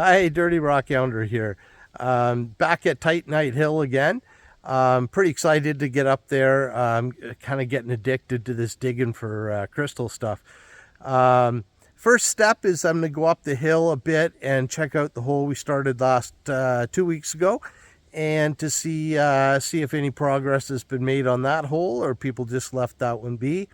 Hi, Dirty Rock Younder here. Back at Titanite Hill again. Pretty excited to get up there. Kind of getting addicted to this digging for crystal stuff. First step is I'm going to go up the hill a bit and check out the hole we started last 2 weeks ago, and to see if any progress has been made on that hole or people just left that one be.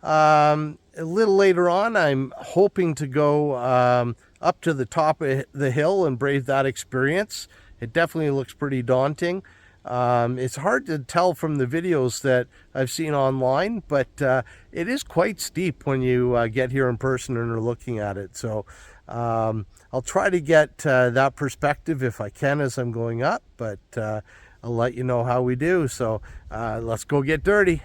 A little later on, I'm hoping to go up to the top of the hill and brave that experience. It definitely looks pretty daunting. It's hard to tell from the videos that I've seen online, but it is quite steep when you get here in person and are looking at it. So I'll try to get that perspective if I can as I'm going up, but I'll let you know how we do. So let's go get dirty.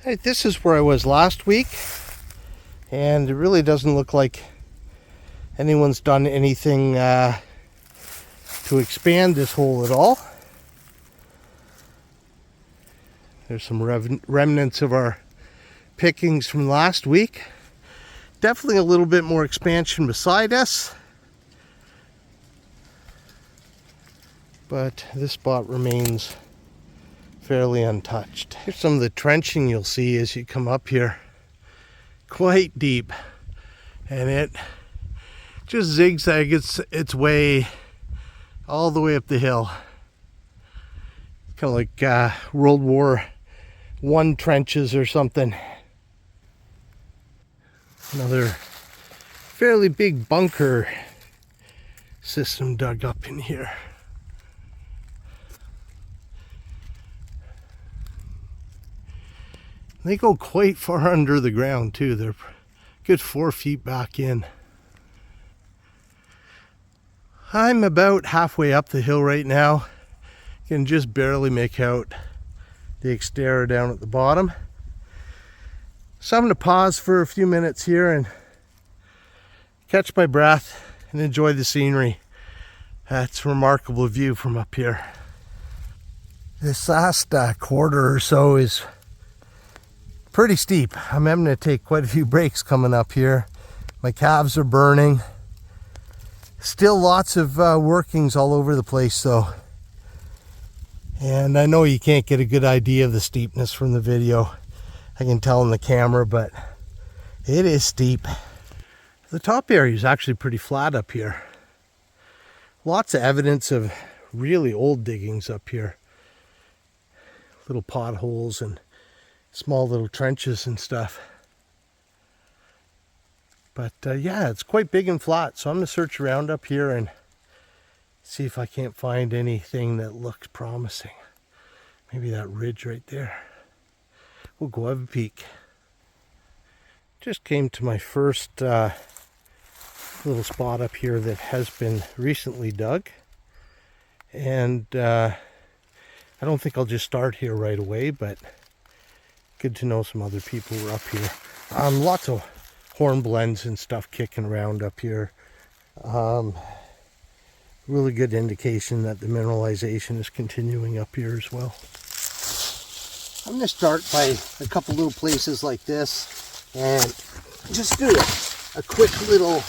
Hey, this is where I was last week, and it really doesn't look like anyone's done anything to expand this hole at all. There's some remnants of our pickings from last week. Definitely a little bit more expansion beside us, but this spot remains fairly untouched. Here's some of the trenching you'll see as you come up here. Quite deep, and it just zigzags its way all the way up the hill. Kind of like World War I trenches or something. Another fairly big bunker system dug up in here. They go quite far under the ground too. They're good 4 feet back in. I'm about halfway up the hill right now. You can just barely make out the exterior down at the bottom. So I'm going to pause for a few minutes here and catch my breath and enjoy the scenery. That's a remarkable view from up here. This last quarter or so is pretty steep. I'm having to take quite a few breaks coming up here. My calves are burning. Still lots of workings all over the place though. And I know you can't get a good idea of the steepness from the video. I can tell in the camera, but it is steep. The top area is actually pretty flat up here. Lots of evidence of really old diggings up here. Little potholes and small little trenches and stuff. But yeah, it's quite big and flat, so I'm going to search around up here and see if I can't find anything that looks promising. Maybe that ridge right there. We'll go have a peek. Just came to my first little spot up here that has been recently dug, and I don't think I'll just start here right away, but good to know some other people were up here. Lots of hornblends and stuff kicking around up here. Really good indication that the mineralization is continuing up here as well. I'm going to start by a couple little places like this and just do a quick little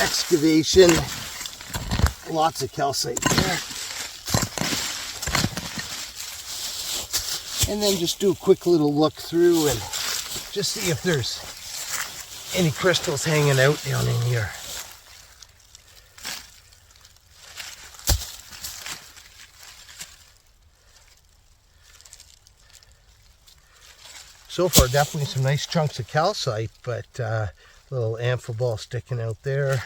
excavation. Lots of calcite there. And then just do a quick little look through and just see if there's any crystals hanging out down in here. So far, definitely some nice chunks of calcite, but little amphibole sticking out there.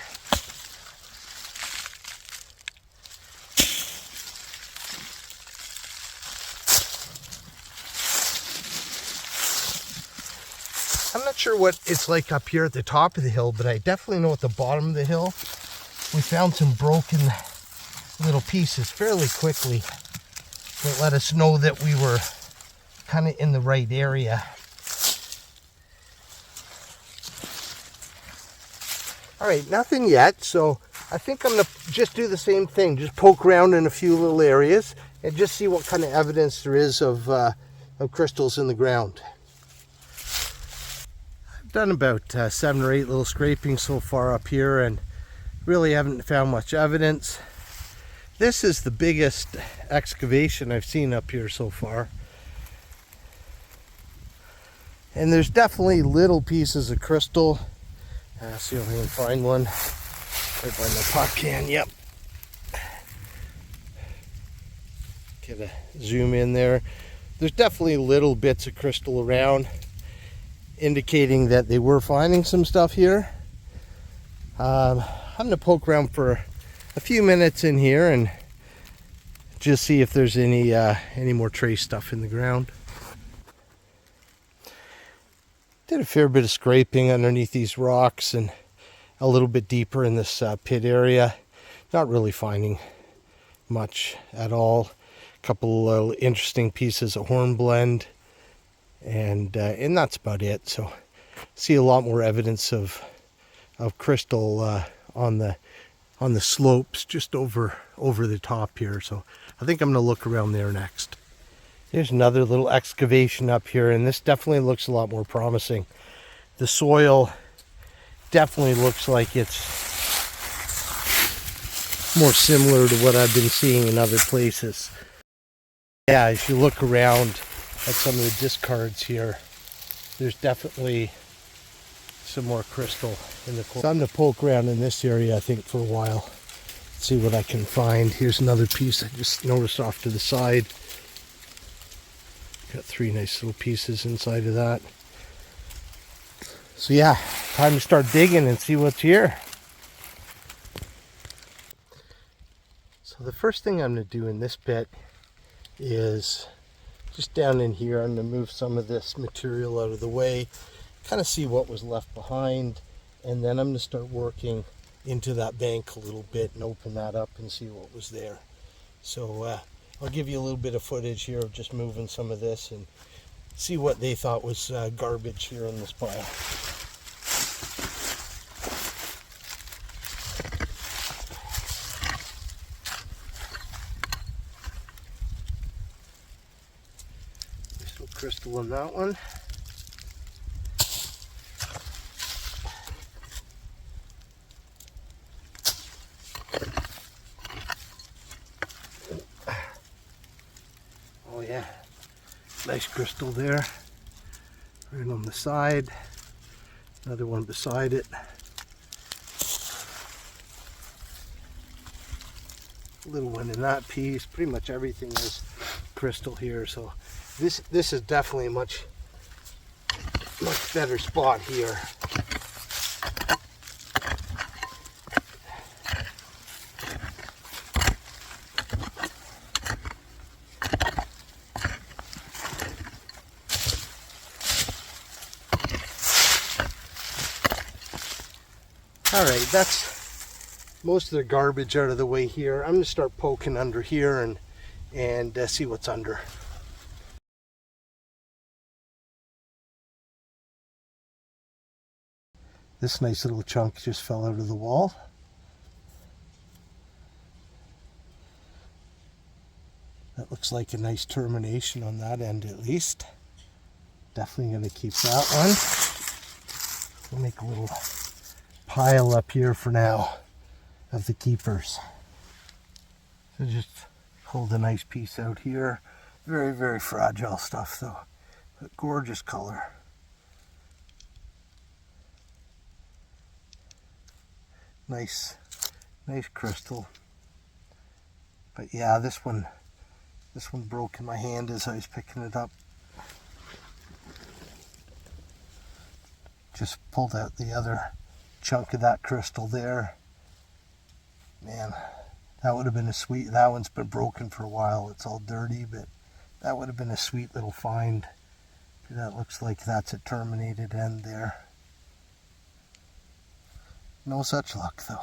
I'm not sure what it's like up here at the top of the hill, but I definitely know at the bottom of the hill we found some broken little pieces fairly quickly that let us know that we were kind of in the right area. All right, nothing yet, so I think I'm going to just do the same thing, just poke around in a few little areas and just see what kind of evidence there is of crystals in the ground. Done about 7 or 8 little scrapings so far up here and really haven't found much evidence. This is the biggest excavation I've seen up here so far. And there's definitely little pieces of crystal. See if I can find one. Right by my pot can, yep. Get a zoom in there. There's definitely little bits of crystal around, indicating that they were finding some stuff here. I'm going to poke around for a few minutes in here and just see if there's any more trace stuff in the ground. Did a fair bit of scraping underneath these rocks and a little bit deeper in this pit area. Not really finding much at all. A couple of interesting pieces of hornblende, and that's about it. So see a lot more evidence of crystal on the slopes just over the top here. So I think I'm going to look around there next. There's another little excavation up here, and this definitely looks a lot more promising. The soil definitely looks like it's more similar to what I've been seeing in other places. Yeah, as you look around at some of the discards here, there's definitely some more crystal in the corner. So I'm going to poke around in this area, I think, for a while. See what I can find. Here's another piece I just noticed off to the side. Got 3 nice little pieces inside of that. So yeah, time to start digging and see what's here. So the first thing I'm going to do in this bit is just down in here, I'm going to move some of this material out of the way, kind of see what was left behind, and then I'm going to start working into that bank a little bit and open that up and see what was there. So I'll give you a little bit of footage here of just moving some of this and see what they thought was garbage here in this pile. There's some crystal in that one. Oh yeah, nice crystal there, right on the side, another one beside it. Little one in that piece. Pretty much everything is crystal here, so this is definitely a much better spot here. Alright, that's most of the garbage out of the way here. I'm going to start poking under here and see what's under. This nice little chunk just fell out of the wall. That looks like a nice termination on that end at least. Definitely going to keep that one. We'll make a little pile up here for now of the keepers. So just hold a nice piece out here. Very, very fragile stuff though. But gorgeous color. Nice crystal. But yeah, this one broke in my hand as I was picking it up. Just pulled out the other chunk of that crystal there. Man, that would have been a sweet, that one's been broken for a while. It's all dirty, but that would have been a sweet little find. That looks like that's a terminated end there. No such luck though.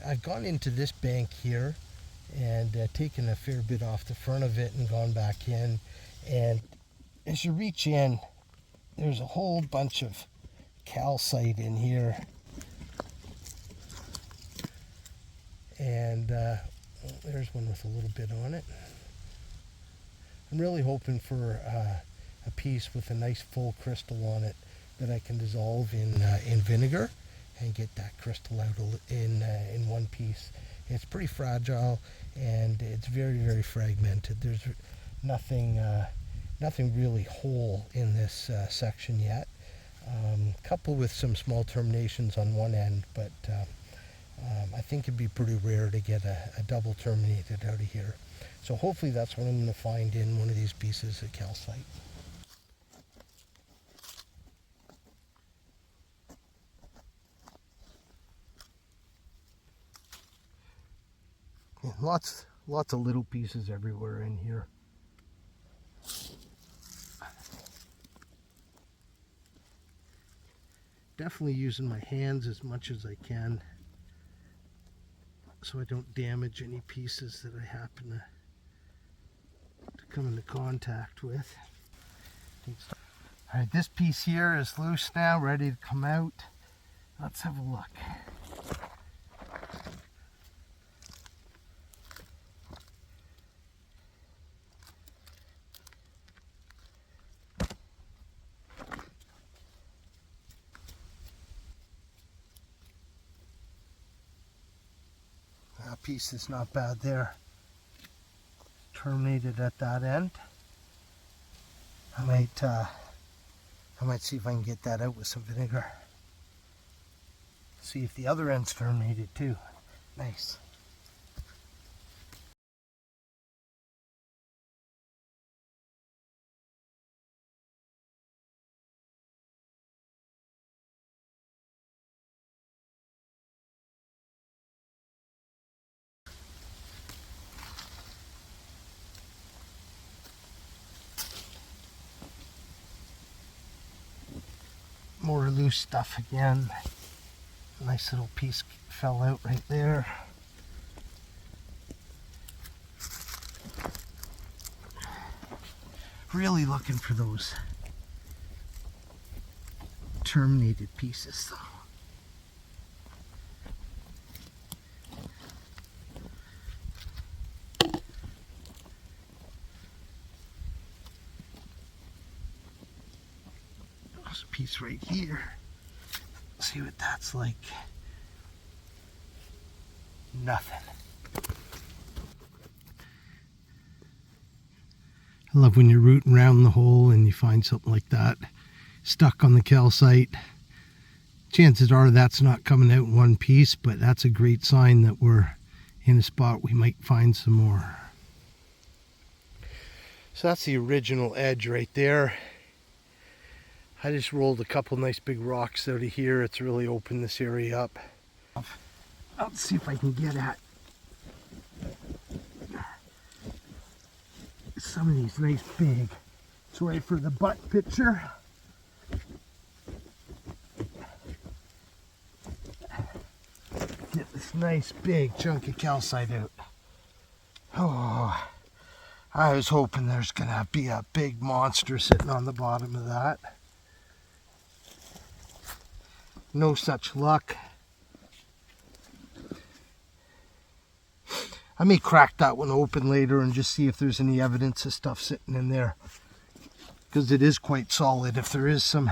I've gone into this bank here and taken a fair bit off the front of it and gone back in, and as you reach in, there's a whole bunch of calcite in here. And there's one with a little bit on it. I'm really hoping for a piece with a nice full crystal on it that I can dissolve in vinegar and get that crystal out in one piece. It's pretty fragile and it's very, very fragmented. There's nothing really whole in this section yet. Coupled with some small terminations on one end, but I think it'd be pretty rare to get a double terminated out of here. So hopefully that's what I'm going to find in one of these pieces of calcite. Yeah, lots of little pieces everywhere in here. Definitely using my hands as much as I can so I don't damage any pieces that I happen to come into contact with. Alright, this piece here is loose now, ready to come out. Let's have a look. That piece is not bad there. Terminated at that end. I might see if I can get that out with some vinegar. See if the other end's terminated too. Nice. More loose stuff again. Nice little piece fell out right there. Really looking for those terminated pieces though. There's a piece right here. See what that's like. Nothing. I love when you're rooting around the hole and you find something like that stuck on the calcite. Chances are that's not coming out in one piece, but that's a great sign that we're in a spot we might find some more. So that's the original edge right there. I just rolled a couple nice big rocks out of here. It's really opened this area up. Let's see if I can get at some of these nice big. Sorry for the butt picture. Get this nice big chunk of calcite out. Oh, I was hoping there's gonna be a big monster sitting on the bottom of that. No such luck. I may crack that one open later and just see if there's any evidence of stuff sitting in there. Because it is quite solid. If there is some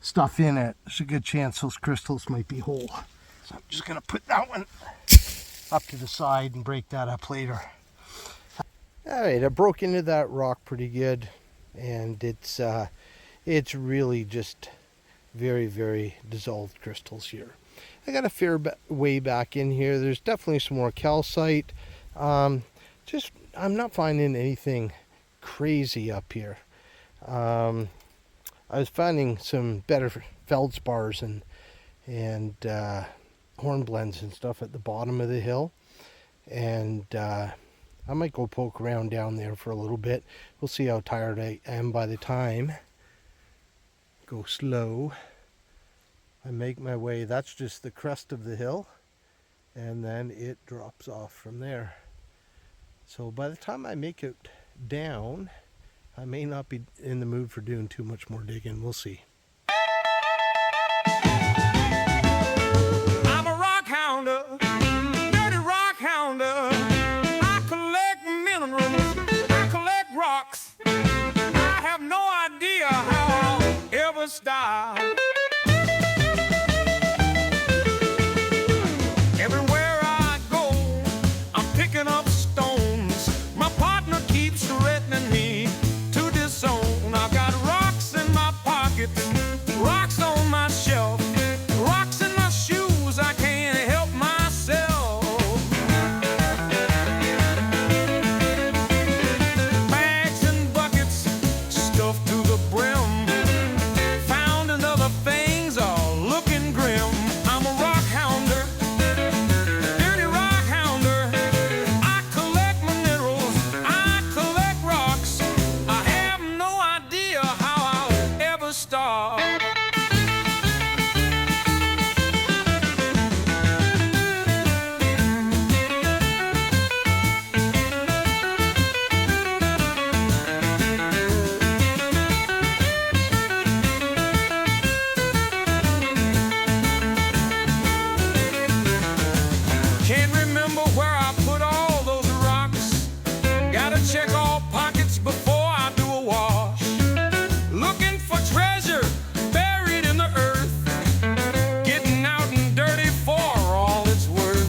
stuff in it, there's a good chance those crystals might be whole. So I'm just going to put that one up to the side and break that up later. Alright, I broke into that rock pretty good. And it's really just very, very dissolved crystals here. I got a fair way back in here. There's definitely some more calcite. I'm not finding anything crazy up here. I was finding some better feldspars and hornblends and stuff at the bottom of the hill. And I might go poke around down there for a little bit. We'll see how tired I am by the time. Go slow. I make my way. That's just the crest of the hill, and then it drops off from there. So by the time I make it down, I may not be in the mood for doing too much more digging. We'll see. I'm a rock hounder, dirty rock hounder. I collect minerals, I collect rocks. I have no idea how I'll ever stop.